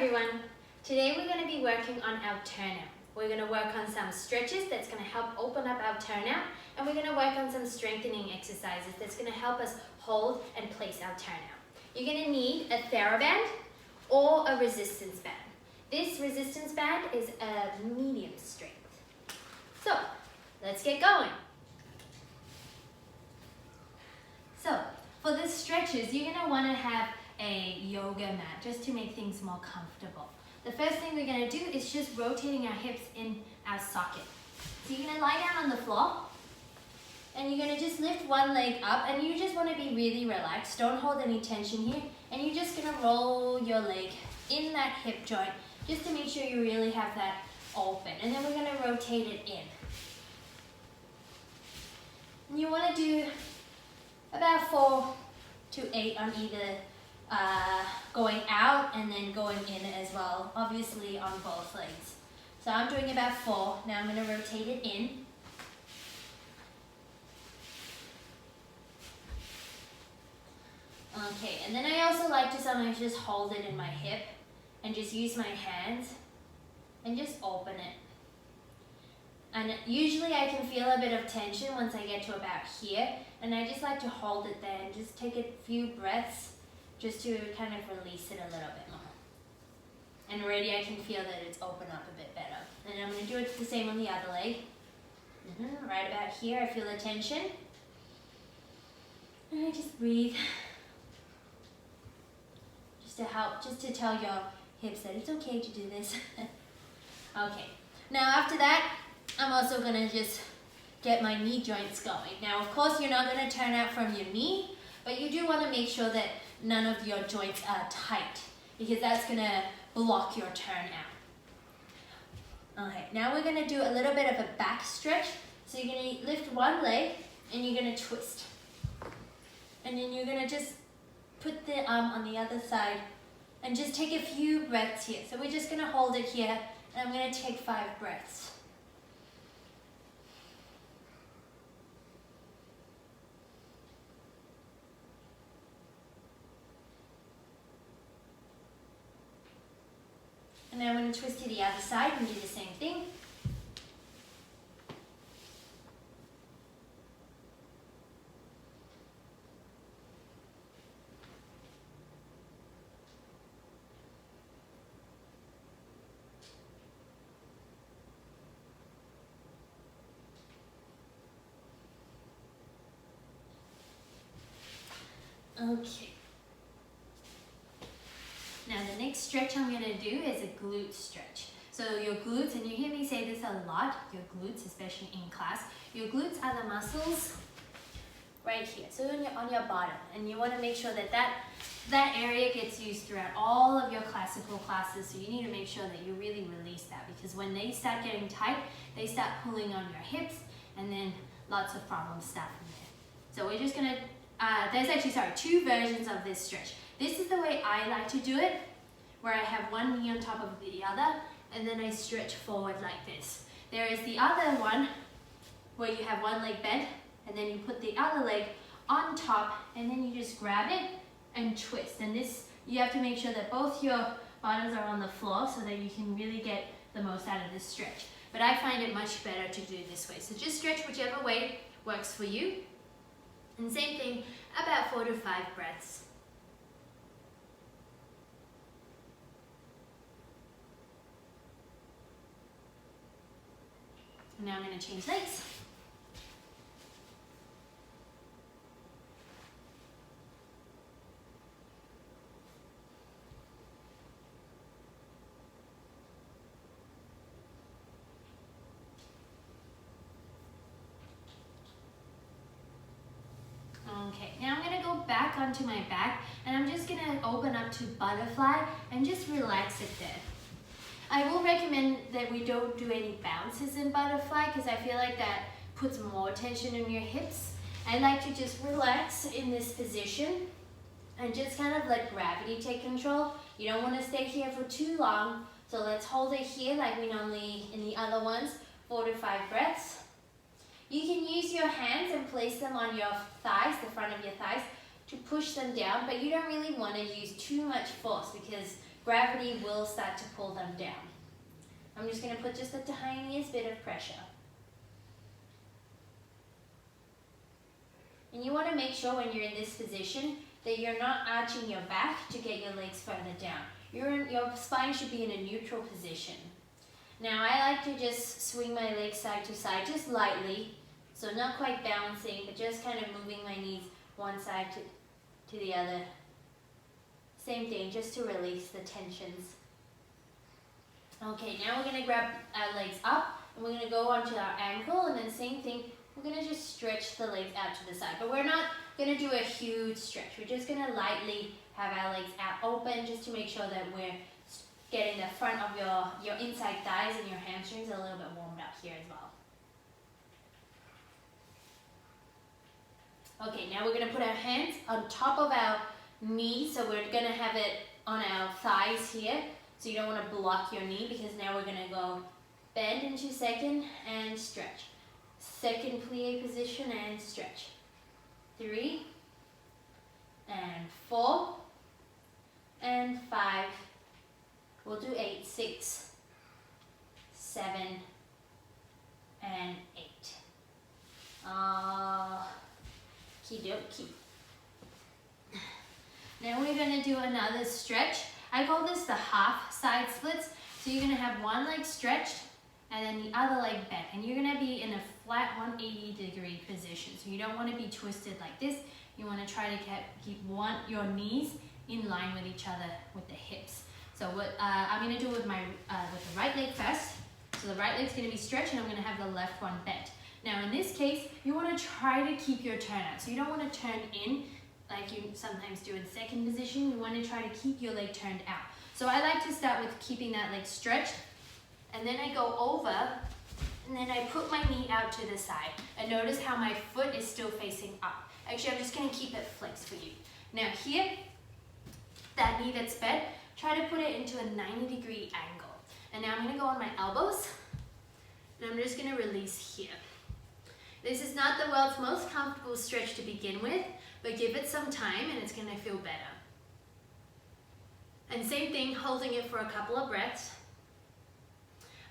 everyone. Today we're going to be working on our turnout. We're going to work on some stretches that's going to help open up our turnout, and we're going to work on some strengthening exercises that's going to help us hold and place our turnout. You're going to need a theraband or a resistance band. This resistance band is a medium strength. So let's get going. So for the stretches, you're going to want to have a yoga mat just to make things more comfortable. The first thing we're going to do is just rotating our hips in our socket. So you're going to lie down on the floor and you're going to just lift one leg up, and you just want to be really relaxed. Don't hold any tension here, and you're just going to roll your leg in that hip joint just to make sure you really have that open, and then we're going to rotate it in. And you want to do about 4 to 8 on either going out and then going in as well, obviously on both legs. So I'm doing about 4. Now I'm going to rotate it in. Okay, and then I also like to sometimes just hold it in my hip and just use my hands and just open it. And usually I can feel a bit of tension once I get to about here, and I just like to hold it there and just take a few breaths just to kind of release it a little bit more. And already I can feel that it's opened up a bit better. And I'm going to do it the same on the other leg. Right about here, I feel the tension. And I just breathe. Just to help, just to tell your hips that it's okay to do this. Okay, now after that, I'm also going to just get my knee joints going. Now, of course, you're not going to turn out from your knee, but you do want to make sure that none of your joints are tight, because that's going to block your turnout. Okay, now we're going to do a little bit of a back stretch. So you're going to lift one leg and you're going to twist. And then you're going to just put the arm on the other side and just take a few breaths here. So we're just going to hold it here, and I'm going to take 5 breaths. And then I'm going to twist to the other side and do the same thing. Okay. Now the next stretch I'm going to do is a glute stretch. So your glutes, and you hear me say this a lot, your glutes, especially in class, your glutes are the muscles right here, so on your bottom. And you want to make sure that that area gets used throughout all of your classical classes, so you need to make sure that you really release that, because when they start getting tight, they start pulling on your hips, and then lots of problems start from there. So we're just going to, there's actually, 2 versions of this stretch. This is the way I like to do it, where I have one knee on top of the other, and then I stretch forward like this. There is the other one, where you have one leg bent, and then you put the other leg on top, and then you just grab it and twist. And this, you have to make sure that both your bottoms are on the floor so that you can really get the most out of this stretch. But I find it much better to do this way. So just stretch whichever way works for you. And same thing, about 4 to 5 breaths. Now I'm going to change legs. Okay, now I'm going to go back onto my back, and I'm just going to open up to butterfly and just relax it there. I will recommend that we don't do any bounces in butterfly, because I feel like that puts more tension in your hips. I like to just relax in this position and just kind of let gravity take control. You don't want to stay here for too long, so let's hold it here like we normally in the other ones, 4 to 5 breaths. You can use your hands and place them on your thighs, the front of your thighs, to push them down, but you don't really want to use too much force, because gravity will start to pull them down. I'm just going to put just the tiniest bit of pressure. And you want to make sure when you're in this position that you're not arching your back to get your legs further down. Your spine should be in a neutral position. Now I like to just swing my legs side to side, just lightly. So not quite balancing, but just kind of moving my knees one side to the other. Same thing, just to release the tensions. Okay, now we're going to grab our legs up and we're going to go onto our ankle, and then same thing, we're going to just stretch the legs out to the side. But we're not going to do a huge stretch. We're just going to lightly have our legs out open just to make sure that we're getting the front of your inside thighs and your hamstrings a little bit warmed up here as well. Okay, now we're going to put our hands on top of our knees, so we're going to have it on our thighs here. So you don't want to block your knee, because now we're going to go bend into second and stretch. Second plie position and stretch. 3 and 4 and 5. We'll do 8, 6, 7 and 8. Okie-dokie. Now we're going to do another stretch. I call this the half side splits. So you're going to have one leg stretched and then the other leg bent. And you're going to be in a flat 180-degree position. So you don't want to be twisted like this. You want to try to keep your knees in line with each other with the hips. So what I'm going to do with the right leg first. So the right leg's going to be stretched and I'm going to have the left one bent. Now in this case, you want to try to keep your turnout. So you don't want to turn in like you sometimes do in second position. You want to try to keep your leg turned out. So I like to start with keeping that leg stretched, and then I go over, and then I put my knee out to the side. And notice how my foot is still facing up. Actually, I'm just going to keep it flexed for you. Now here, that knee that's bent, try to put it into a 90-degree angle. And now I'm going to go on my elbows, and I'm just going to release here. This is not the world's most comfortable stretch to begin with, but give it some time and it's going to feel better. And same thing, holding it for a couple of breaths.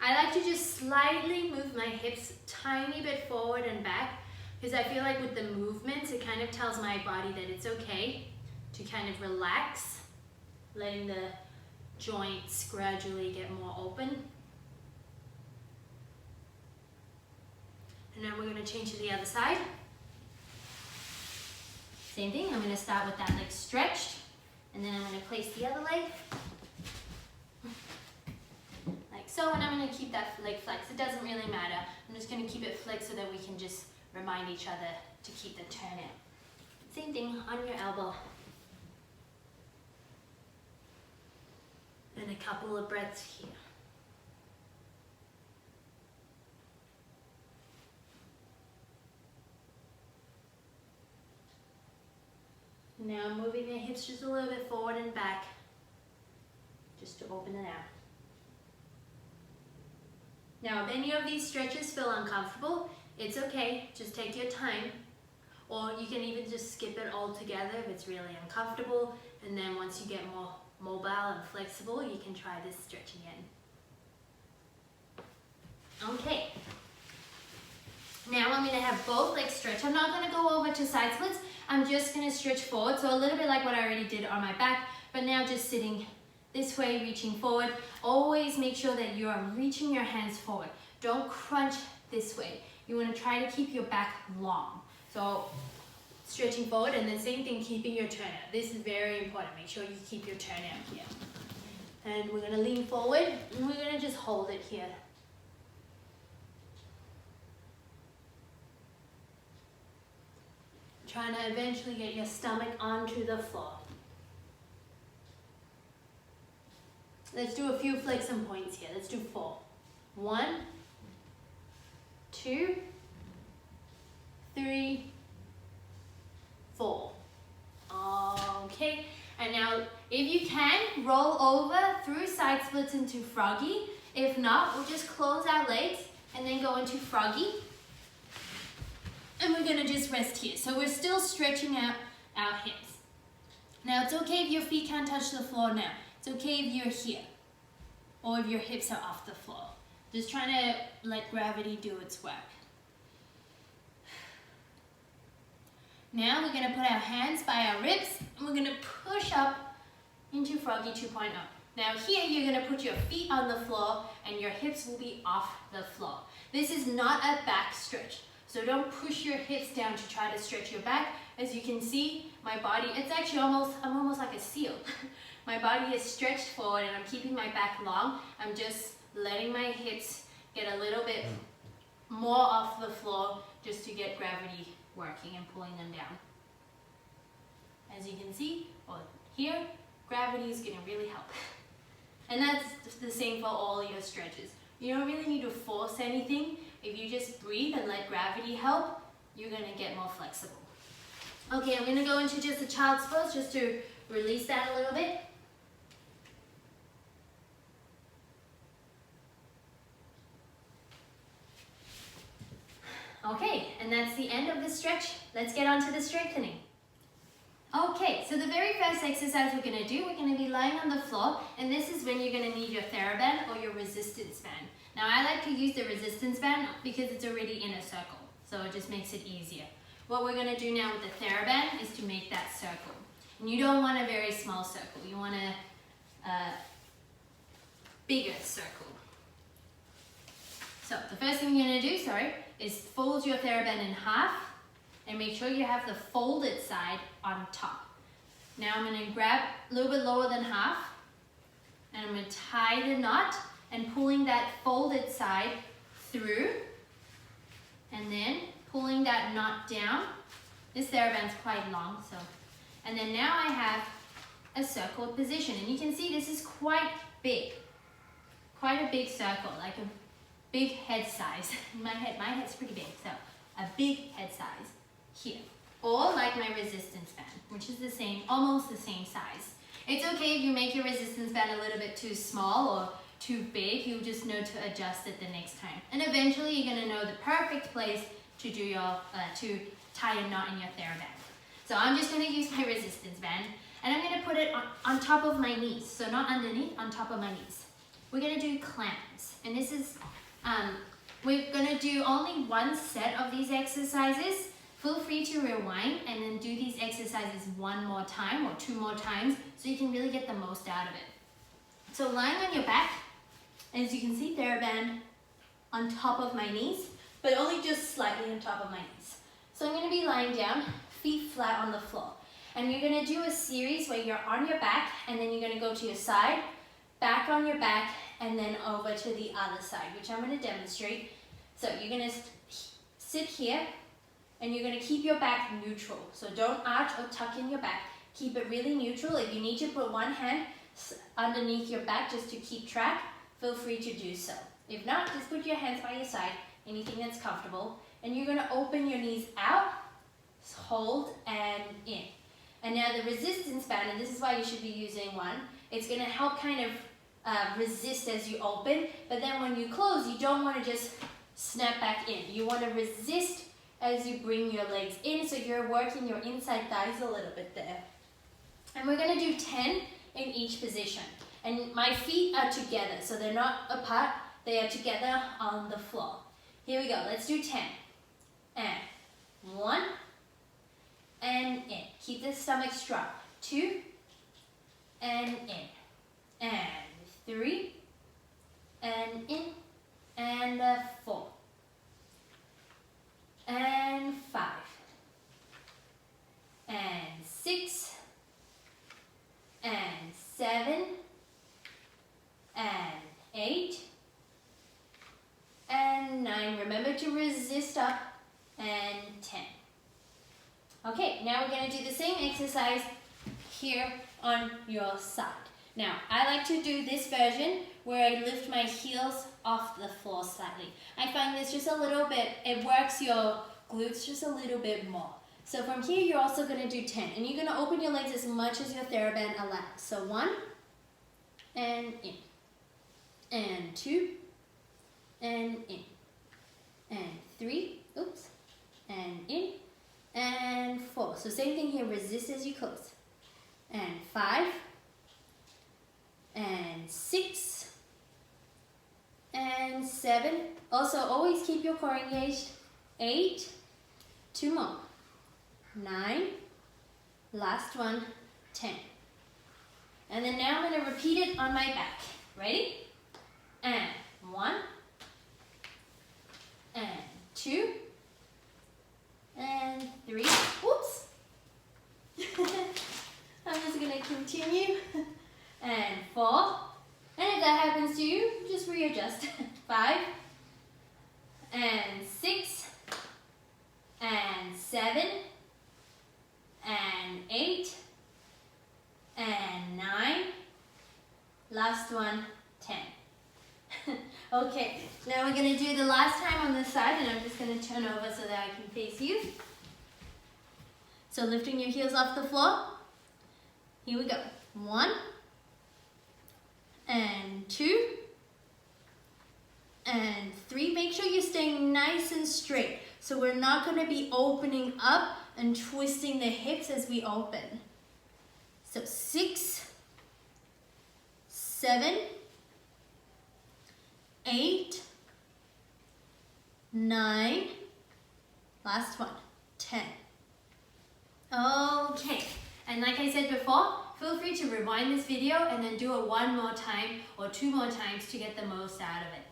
I like to just slightly move my hips tiny bit forward and back, because I feel like with the movements, it kind of tells my body that it's okay to kind of relax, letting the joints gradually get more open. And now we're going to change to the other side. Same thing, I'm going to start with that leg stretched, and then I'm going to place the other leg, like so, and I'm going to keep that leg flexed. It doesn't really matter. I'm just going to keep it flexed so that we can just remind each other to keep the turnout. Same thing on your elbow. And a couple of breaths here. Now I'm moving the hips just a little bit forward and back, just to open it out. Now if any of these stretches feel uncomfortable, it's okay, just take your time. Or you can even just skip it altogether if it's really uncomfortable, and then once you get more mobile and flexible, you can try this stretch again. Okay. Now I'm going to have both legs stretch. I'm not going to go over to side splits. I'm just going to stretch forward. So a little bit like what I already did on my back, but now just sitting this way, reaching forward. Always make sure that you are reaching your hands forward. Don't crunch this way. You want to try to keep your back long. So stretching forward, and then same thing, keeping your turnout. This is very important. Make sure you keep your turnout here. And we're going to lean forward, and we're going to just hold it here. Trying to eventually get your stomach onto the floor. Let's do a few flexion points here. Let's do 4. 1, 2, 3, 4. Okay, and now if you can, roll over through side splits into froggy. If not, we'll just close our legs and then go into froggy. And we're going to just rest here. So we're still stretching out our hips. Now it's okay if your feet can't touch the floor now. It's It's okay if you're here or if your hips are off the floor. Just trying to let gravity do its work. Now we're going to put our hands by our ribs and we're going to push up into Froggy 2.0. Now here you're going to put your feet on the floor and your hips will be off the floor. This is not a back stretch, so don't push your hips down to try to stretch your back. As you can see, my body, it's actually I'm almost like a seal. My body is stretched forward and I'm keeping my back long. I'm just letting my hips get a little bit more off the floor just to get gravity working and pulling them down. As you can see, well, here, gravity is going to really help. And that's the same for all your stretches. You don't really need to force anything. If you just breathe and let gravity help, you're going to get more flexible. Okay, I'm going to go into just a child's pose just to release that a little bit. Okay, and that's the end of the stretch. Let's get on to the strengthening. Okay, so the very first exercise we're going to do, we're going to be lying on the floor, and this is when you're going to need your theraband or your resistance band. Now I like to use the resistance band because it's already in a circle, so it just makes it easier. What we're going to do now with the theraband is to make that circle. And you don't want a very small circle, you want a bigger circle. So the first thing you're going to do, is fold your theraband in half and make sure you have the folded side on top. Now I'm going to grab a little bit lower than half and I'm going to tie the knot and pulling that folded side through and then pulling that knot down. This theraband's quite long, and then now I have a circle position, and you can see this is quite big, quite a big circle, like a big head size. My head's pretty big, so a big head size here, or like my resistance band, which is the same, almost the same size. It's okay if you make your resistance band a little bit too small or too big. You'll just know to adjust it the next time, and eventually you're going to know the perfect place to do your to tie a knot in your theraband. So I'm just going to use my resistance band and I'm going to put it on top of my knees, so not underneath, on top of my knees. We're going to do clamps, and this is we're going to do only one set of these exercises. Feel free to rewind and then do these exercises one more time or two more times so you can really get the most out of it. So lying on your back, as you can see, theraband on top of my knees, but only just slightly on top of my knees. So I'm going to be lying down, feet flat on the floor. And you're going to do a series where you're on your back and then you're going to go to your side, back on your back, and then over to the other side, which I'm going to demonstrate. So you're going to sit here and you're going to keep your back neutral. So don't arch or tuck in your back. Keep it really neutral. If you need to put one hand underneath your back just to keep track, feel free to do so. If not, just put your hands by your side, anything that's comfortable. And you're going to open your knees out, hold, and in. And now the resistance band, and this is why you should be using one, it's going to help kind of resist as you open, but then when you close, you don't want to just snap back in. You want to resist as you bring your legs in, so you're working your inside thighs a little bit there. And we're going to do 10 in each position. And my feet are together, so they're not apart, they are together on the floor. Here we go, let's do 10. And 1, and in. Keep the stomach strong. 2, and in. And 3, and in. And 4. And 5. And 6. And 7. And 8. And 9. Remember to resist up. And 10. Okay, now we're going to do the same exercise here on your side. Now, I like to do this version where I lift my heels off the floor slightly. I find this just a little bit, it works your glutes just a little bit more. So from here, you're also going to do 10. And you're going to open your legs as much as your theraband allows. So 1, and in. And 2, and in. And 3, oops. And in, and 4. So same thing here, resist as you close. And 5, and 6 and 7. Also, always keep your core engaged. 8, 2 more, 9, last one, 10. And then now I'm going to repeat it on my back. Ready? And 1, and 2, and 3. Whoops! I'm just going to continue. And 4. And if that happens to you, just readjust. 5, and 6, and 7, and 8, and 9, last one, 10. Okay, now we're going to do the last time on this side, and I'm just going to turn over so that I can face you. So lifting your heels off the floor. Here we go. 1, and 2, and 3. Make sure you're staying nice and straight. So we're not going to be opening up and twisting the hips as we open. So 6, 7, 8, 9, last one, 10. Okay, and like I said before, feel free to rewind this video and then do it 1 more time or 2 more times to get the most out of it.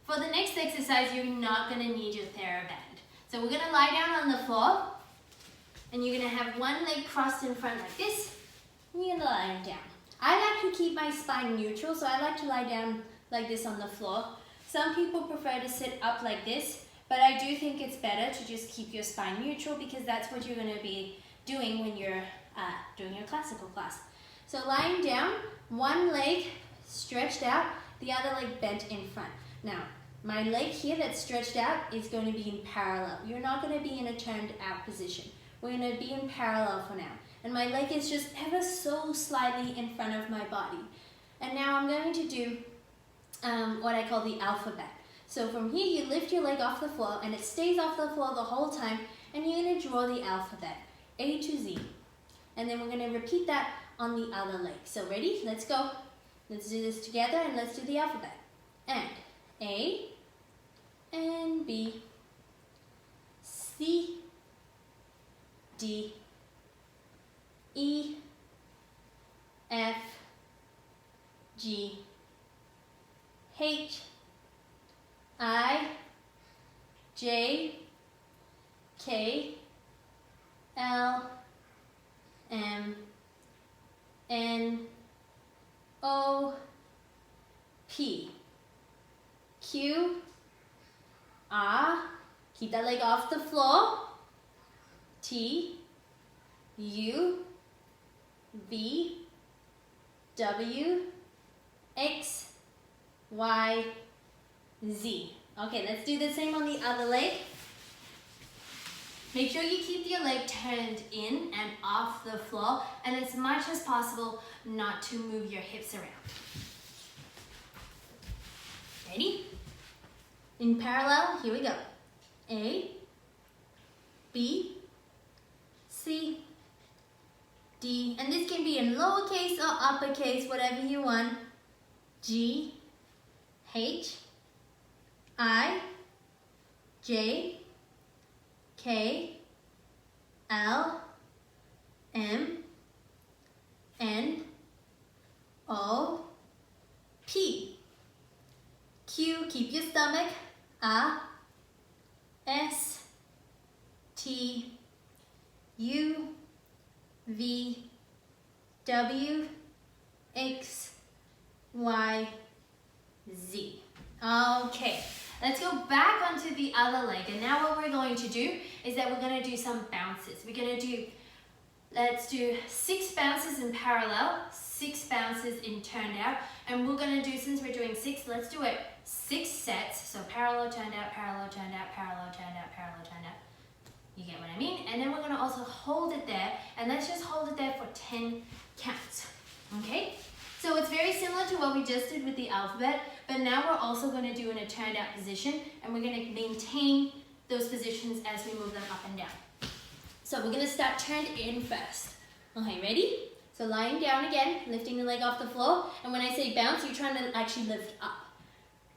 For the next exercise, you're not going to need your theraband. So we're going to lie down on the floor, and you're going to have one leg crossed in front like this, and you're going to lie down. I like to keep my spine neutral, so I like to lie down like this on the floor. Some people prefer to sit up like this, but I do think it's better to just keep your spine neutral because that's what you're going to be doing when you're doing your classical class. So lying down, one leg stretched out, the other leg bent in front. Now, my leg here that's stretched out is going to be in parallel. You're not going to be in a turned out position. We're going to be in parallel for now. And my leg is just ever so slightly in front of my body. And now I'm going to do what I call the alphabet. So from here, you lift your leg off the floor, and it stays off the floor the whole time, and you're going to draw the alphabet, A to Z. And then we're going to repeat that on the other leg. So ready? Let's go. Let's do this together, and let's do the alphabet. And A, and B, C, D, E, F, G, H, I, J, K, L, M, N, O, P, Q, R, keep that leg off the floor, T, U, V, W, X, Y, Z. Okay, let's do the same on the other leg. Make sure you keep your leg turned in and off the floor, and as much as possible, not to move your hips around. Ready? In parallel, here we go. A, B, C, D, and this can be in lowercase or uppercase, whatever you want. G, H, I, J, K, L, M, N, O, P, Q, keep your stomach, R, S, T, U, V, W, X, Y, Z. Okay, let's go back onto the other leg, and now what we're going to do is that we're going to do some bounces. We're going to do, let's do 6 bounces in parallel, 6 bounces in turned out, and we're going to do, since we're doing 6, let's do it 6 sets. So parallel, turned out, parallel, turned out, parallel, turned out, parallel, turned out. You get what I mean? And then we're going to also hold it there, and let's just hold it there for 10 counts. Okay? So it's very similar to what we just did with the alphabet, but now we're also going to do in a turned out position, and we're going to maintain those positions as we move them up and down. So we're going to start turned in first. Okay, ready? So lying down again, lifting the leg off the floor. And when I say bounce, you're trying to actually lift up.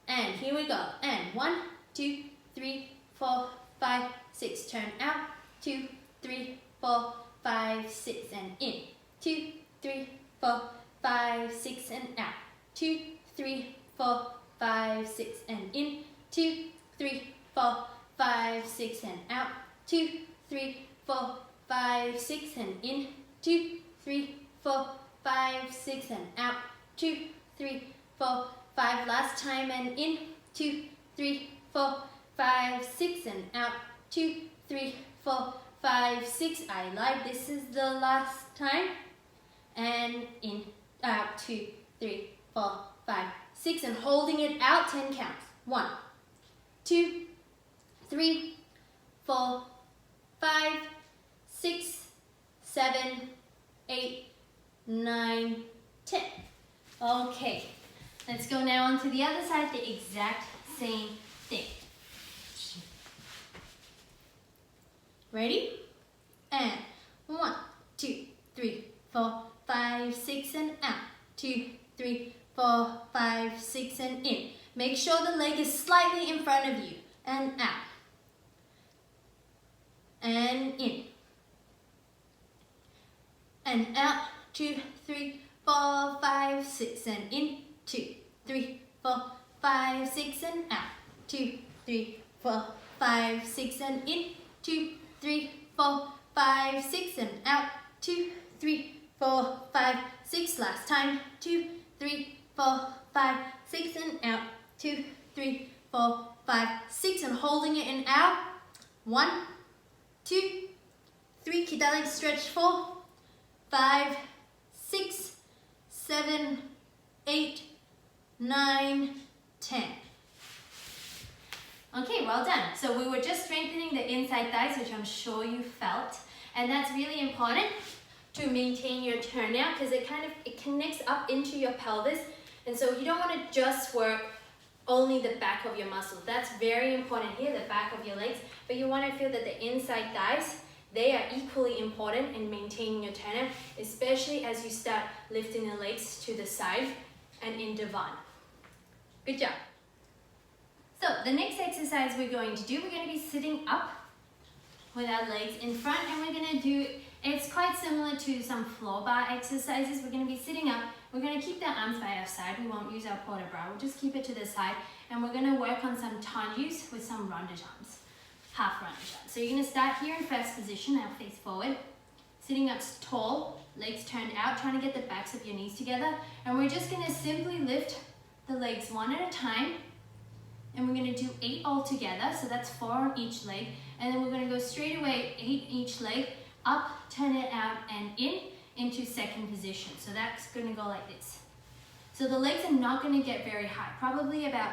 And here we go. And 1, 2, 3, 4, 5, 6. Turn out. 2, 3, 4, 5, 6. And in. 2, 3, 4, 5, 6. And out. 2, 3, 4, 5, 6. And in. 2, 3, 4, 5, 6. And out. 2, 3, 4, 5, 6. And in. 2, 3, 4, 5, 6. And out. 2, 3, 4, 5. Last time. And in. 2, 3, 4, 5, 6. And out. 2, 3, 4, 5, 6. I lied. This is the last time. And in. Out. 2, 3, 4, 5, 6. And holding it out. 10 counts. 1, 2, 3, 4, 5, 6, 7, 8, 9, 10. Okay, let's go now on to the other side, the exact same thing. Ready? And 1, 2, 3, 4, 5, 6, and out. 2, 3, 4, 5, 6, and in. Make sure the leg is slightly in front of you. And out. And in. And out. 2, 3, 4, 5, 6. And in. 2, 3, 4, 5, 6. And out. 2, 3, 4, 5, 6. And in. 2, 3, 4, 5, 6. And out. 2, 3, 4, 5, 6. Last time. 2, 3, 4, 5, 6. And out. 2, 3, 4, 5, 6. And holding it and out. 1, 2, 3. Keep that leg stretched. 4, 5, 6, 7, 8, 9, 10. Okay, well done. So we were just strengthening the inside thighs, which I'm sure you felt. And that's really important to maintain your turnout because it connects up into your pelvis. And so you don't want to just work only the back of your muscles. That's very important here, the back of your legs. But you want to feel that the inside thighs, they are equally important in maintaining your turnout, especially as you start lifting the legs to the side and in divan. Good job. So the next exercise we're going to do, we're going to be sitting up with our legs in front, and we're going to do, it's quite similar to some floor bar exercises. We're going to be sitting up. We're going to keep the arms by our side. We won't use our port de bras. We'll just keep it to the side. And we're going to work on some tendus with some rondage arms. Half rondage arms. So you're going to start here in first position, now face forward. Sitting up tall, legs turned out, trying to get the backs of your knees together. And we're just going to simply lift the legs one at a time. And we're going to do 8 all together. So that's 4 on each leg. And then we're going to go straight away, 8 each leg, up, turn it out, and in. Into second position. So that's going to go like this. So the legs are not going to get very high, probably about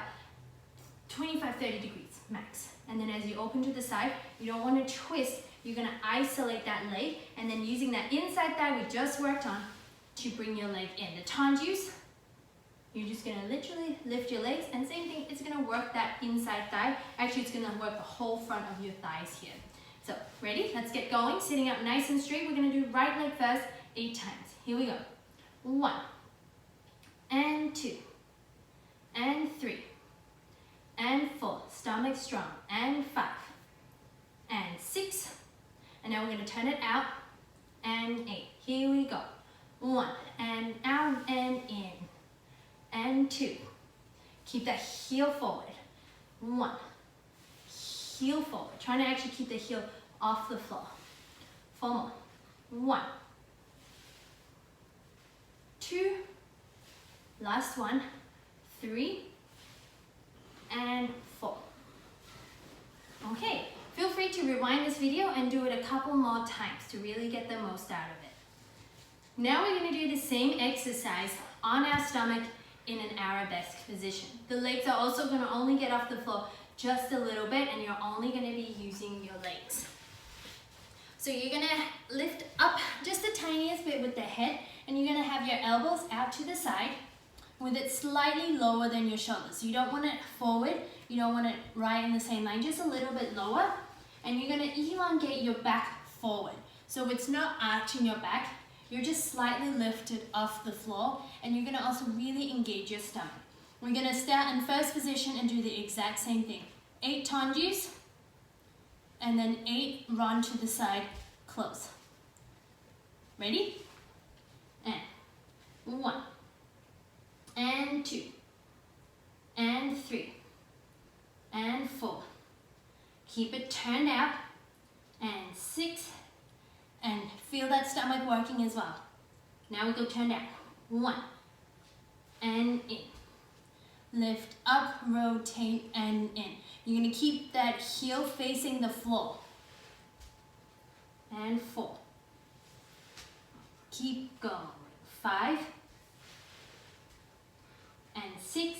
25-30 degrees max. And then as you open to the side, you don't want to twist. You're going to isolate that leg, and then using that inside thigh we just worked on to bring your leg in. The tendus, you're just going to literally lift your legs, and same thing, it's going to work that inside thigh. Actually, it's going to work the whole front of your thighs here. So ready? Let's get going. Sitting up nice and straight. We're going to do right leg first. 8 times. Here we go. 1 and 2 and 3 and 4. Stomach strong. And 5 and 6. And now we're going to turn it out. And 8. Here we go. 1 and out and in. And 2. Keep that heel forward. 1. Heel forward. Trying to actually keep the heel off the floor. 4 more. 1. 2, last one, 3, and 4. Okay, feel free to rewind this video and do it a couple more times to really get the most out of it. Now we're going to do the same exercise on our stomach in an arabesque position. The legs are also going to only get off the floor just a little bit, and you're only going to be using your legs. So you're going to lift up just the tiniest bit with the head, and you're going to have your elbows out to the side with it slightly lower than your shoulders. So you don't want it forward, you don't want it right in the same line, just a little bit lower. And you're going to elongate your back forward. So it's not arching your back, you're just slightly lifted off the floor, and you're gonna also really engage your stomach. We're gonna start in first position and do the exact same thing. 8 tongis, and then 8 run to the side, close. Ready? And 1, and 2, and 3, and 4. Keep it turned out, and 6, and feel that stomach working as well. Now we go turn down. 1, and in. Lift up, rotate, and in. You're gonna keep that heel facing the floor. And 4. Keep going. 5, and 6,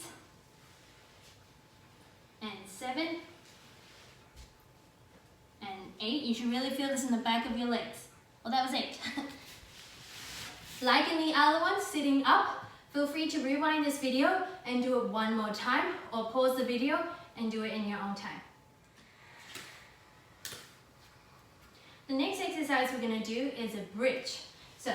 and 7, and 8. You should really feel this in the back of your legs. Well, that was 8. Like in the other one, sitting up, feel free to rewind this video and do it one more time, or pause the video and do it in your own time. The next exercise we're going to do is a bridge. So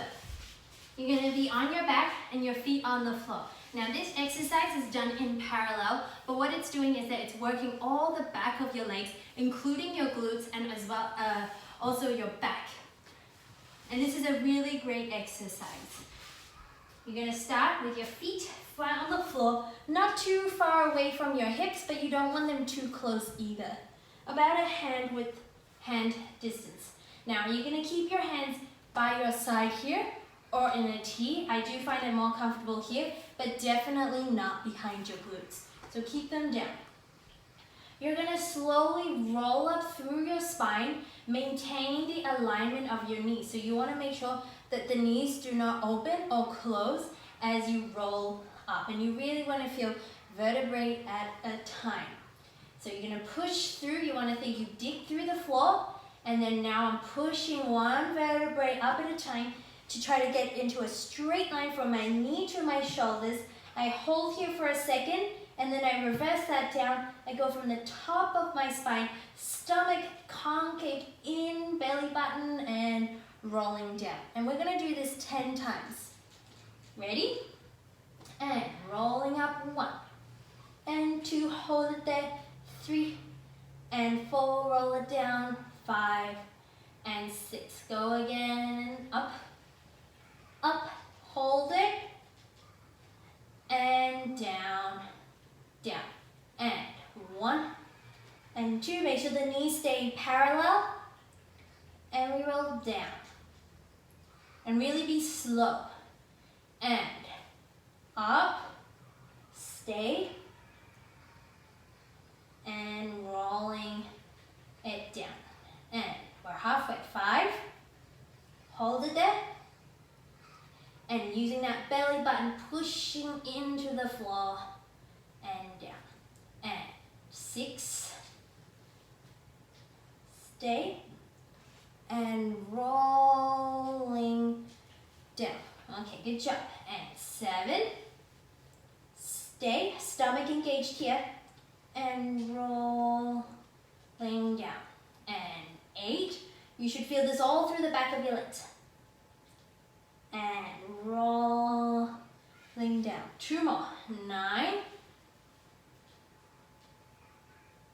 you're going to be on your back and your feet on the floor. Now this exercise is done in parallel, but what it's doing is that it's working all the back of your legs, including your glutes and as well also your back. And this is a really great exercise. You're going to start with your feet flat on the floor, not too far away from your hips, but you don't want them too close either. About a hand width, hand distance. Now you're going to keep your hands by your side here or in a T. I do find it more comfortable here, but definitely not behind your glutes. So keep them down. You're going to slowly roll up through your spine, maintaining the alignment of your knees. So you want to make sure that the knees do not open or close as you roll up. And you really want to feel vertebrae at a time. So you're going to push through. You want to think you dig through the floor, and then now I'm pushing one vertebrae up at a time to try to get into a straight line from my knee to my shoulders. I hold here for a second, and then I reverse that down. I go from the top of my spine, stomach concave in, belly button, and rolling down. And we're going to do this 10 times. Ready? And rolling up 1, and 2, hold it there, 3, and 4, roll it down, 5, and 6. Go again, up, up, hold it, and down, down, and 1, and 2, make sure the knees stay parallel, and we roll down, and really be slow, and up, stay, and rolling it down, and we're halfway, 5, hold it there, and using that belly button, pushing into the floor, and down, and 6, stay, and rolling down. Okay, good job. And 7, stay, stomach engaged here, and rolling down. And 8, you should feel this all through the back of your legs. And rolling down. 2 more. 9,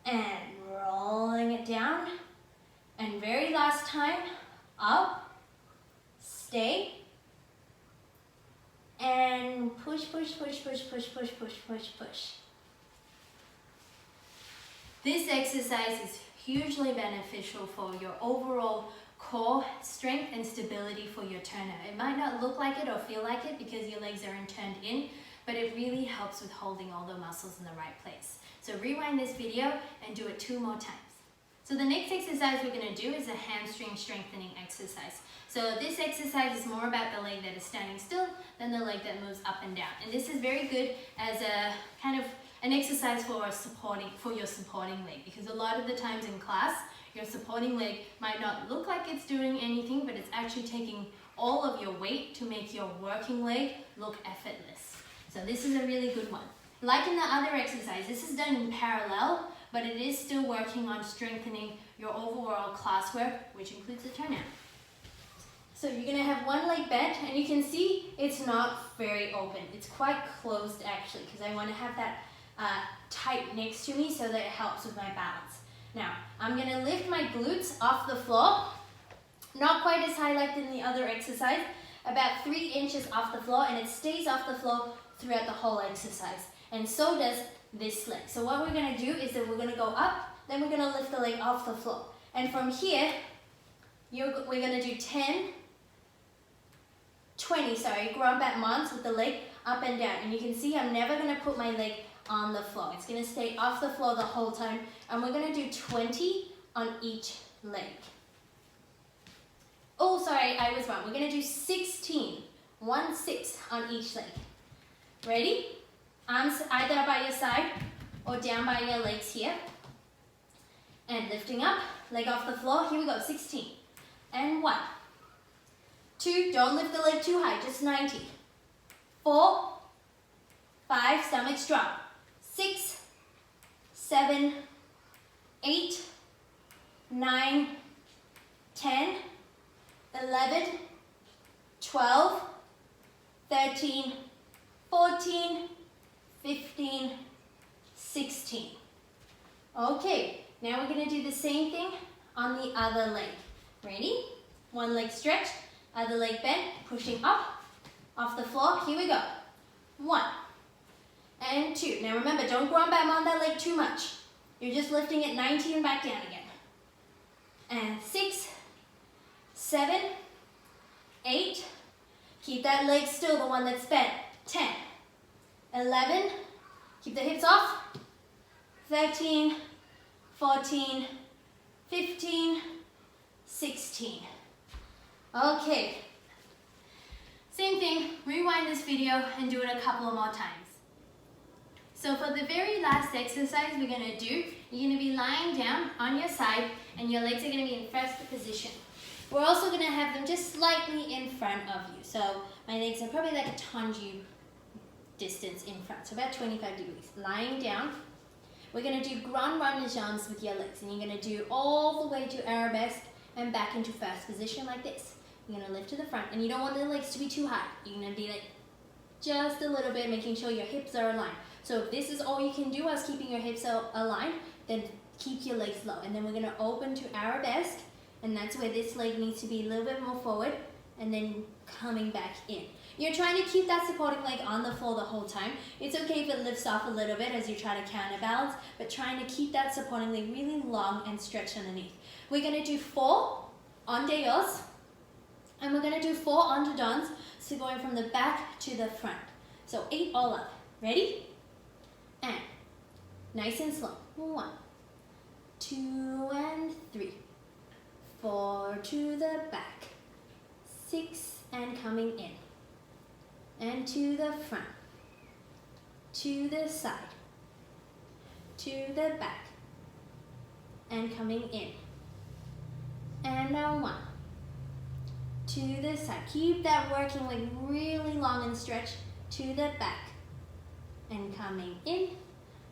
and rolling it down. And very last time, up, stay, and push, push, push, push, push, push, push, push, push. This exercise is hugely beneficial for your overall core strength and stability for your turnout. It might not look like it or feel like it because your legs aren't turned in, but it really helps with holding all the muscles in the right place. So rewind this video and do it 2 more times. So the next exercise we're going to do is a hamstring strengthening exercise. So this exercise is more about the leg that is standing still than the leg that moves up and down. And this is very good as a kind of an exercise for your supporting leg, because a lot of the times in class, your supporting leg might not look like it's doing anything, but it's actually taking all of your weight to make your working leg look effortless. So this is a really good one. Like in the other exercise, this is done in parallel, but it is still working on strengthening your overall class work, which includes the turnout. So you're gonna have one leg bent, and you can see it's not very open. It's quite closed actually, because I want to have that tight next to me so that it helps with my balance. Now, I'm gonna lift my glutes off the floor, not quite as high like in the other exercise, about 3 inches off the floor, and it stays off the floor throughout the whole exercise. And so does this leg. So what we're gonna do is that we're gonna go up, then we're gonna lift the leg off the floor. And from here, we're gonna do 20 ground back mounts with the leg up and down. And you can see I'm never gonna put my leg on the floor. It's gonna stay off the floor the whole time. And we're gonna do 20 on each leg. Oh, sorry, I was wrong. We're gonna do 16, 1-6 on each leg. Ready? Arms either by your side or down by your legs here. And lifting up, leg off the floor. Here we go, 16. And 1, 2, don't lift the leg too high, just 90. 4, 5, stomach strong. 6, 7, 8, 9, 10, 11, 12, 13, 14, 15, 16. Okay, now we're going to do the same thing on the other leg. Ready? One leg stretch, other leg bent, pushing up, off the floor. Here we go. 1 and 2. Now remember, don't ground back on that leg too much. You're just lifting it 90 and back down again. And 6, 7, 8. Keep that leg still, the one that's bent. 10, 11. Keep the hips off. 13, 14, 15, 16. Okay. Same thing, rewind this video and do it a couple of more times. So for the very last exercise we're gonna do, you're gonna be lying down on your side and your legs are gonna be in first position. We're also gonna have them just slightly in front of you. So my legs are probably like a tanju distance in front, so about 25 degrees. Lying down, we're gonna do grand renajans with your legs, and you're gonna do all the way to arabesque and back into first position like this. You're gonna lift to the front, and you don't want the legs to be too high. You're gonna be like just a little bit, making sure your hips are aligned. So if this is all you can do whilst keeping your hips aligned, then keep your legs low. And then we're gonna open to arabesque, and that's where this leg needs to be a little bit more forward, and then coming back in. You're trying to keep that supporting leg on the floor the whole time. It's okay if it lifts off a little bit as you try to counterbalance, but trying to keep that supporting leg really long and stretched underneath. We're gonna do 4 ondeyos, and we're gonna do 4 onderdons, so going from the back to the front. So 8 all up. Ready? And nice and slow. 1, 2, and 3. 4 to the back. 6 and coming in. And to the front. To the side. To the back. And coming in. And now 1. To the side. Keep that working leg really long and stretched to the back. And coming in.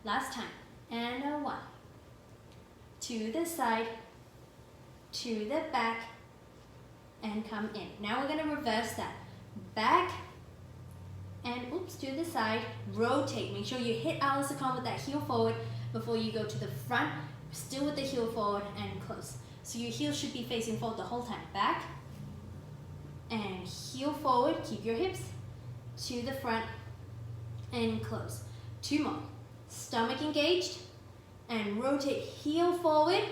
Last time. And a 1. To the side. To the back. And come in. Now we're going to reverse that. Back. And oops, to the side. Rotate. Make sure you hit Alice with that heel forward before you go to the front. Still with the heel forward and close. So your heel should be facing forward the whole time. Back. And heel forward. Keep your hips to the front. And close. 2 more. Stomach engaged. And rotate heel forward.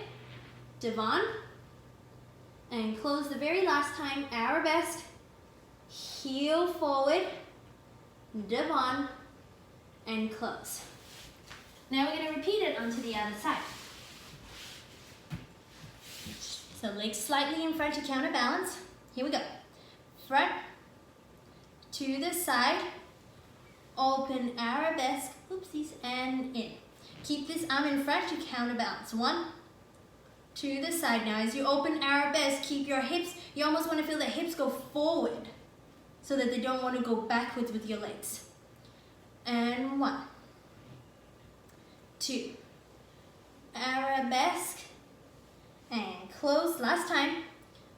Divan. And close the very last time. Arabesque. Heel forward. Divan. And close. Now we're going to repeat it onto the other side. So legs slightly in front to counterbalance. Here we go. Front. To the side. Open arabesque, oopsies, and in. Keep this arm in front to counterbalance. 1, to the side. Now as you open arabesque, keep your hips, you almost want to feel the hips go forward so that they don't want to go backwards with your legs. And 1, 2, arabesque, and close. Last time.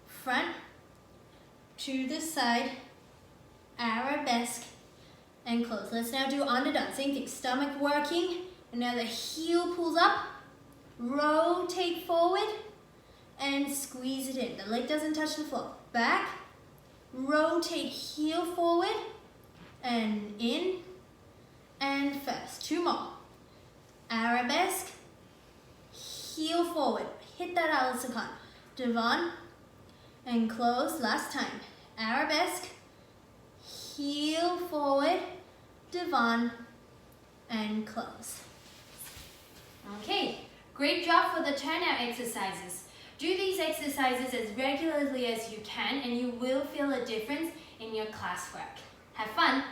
Front, to the side, arabesque, and close. Let's now do underdone. Same thing, stomach working, and now the heel pulls up, rotate forward, and squeeze it in. The leg doesn't touch the floor. Back, rotate heel forward, and in, and first. 2 more. Arabesque, heel forward. Hit that Alisakan. Devon, and close. Last time. Arabesque, heel forward, Devon, and close. Okay, great job for the turnout exercises. Do these exercises as regularly as you can and you will feel a difference in your classwork. Have fun!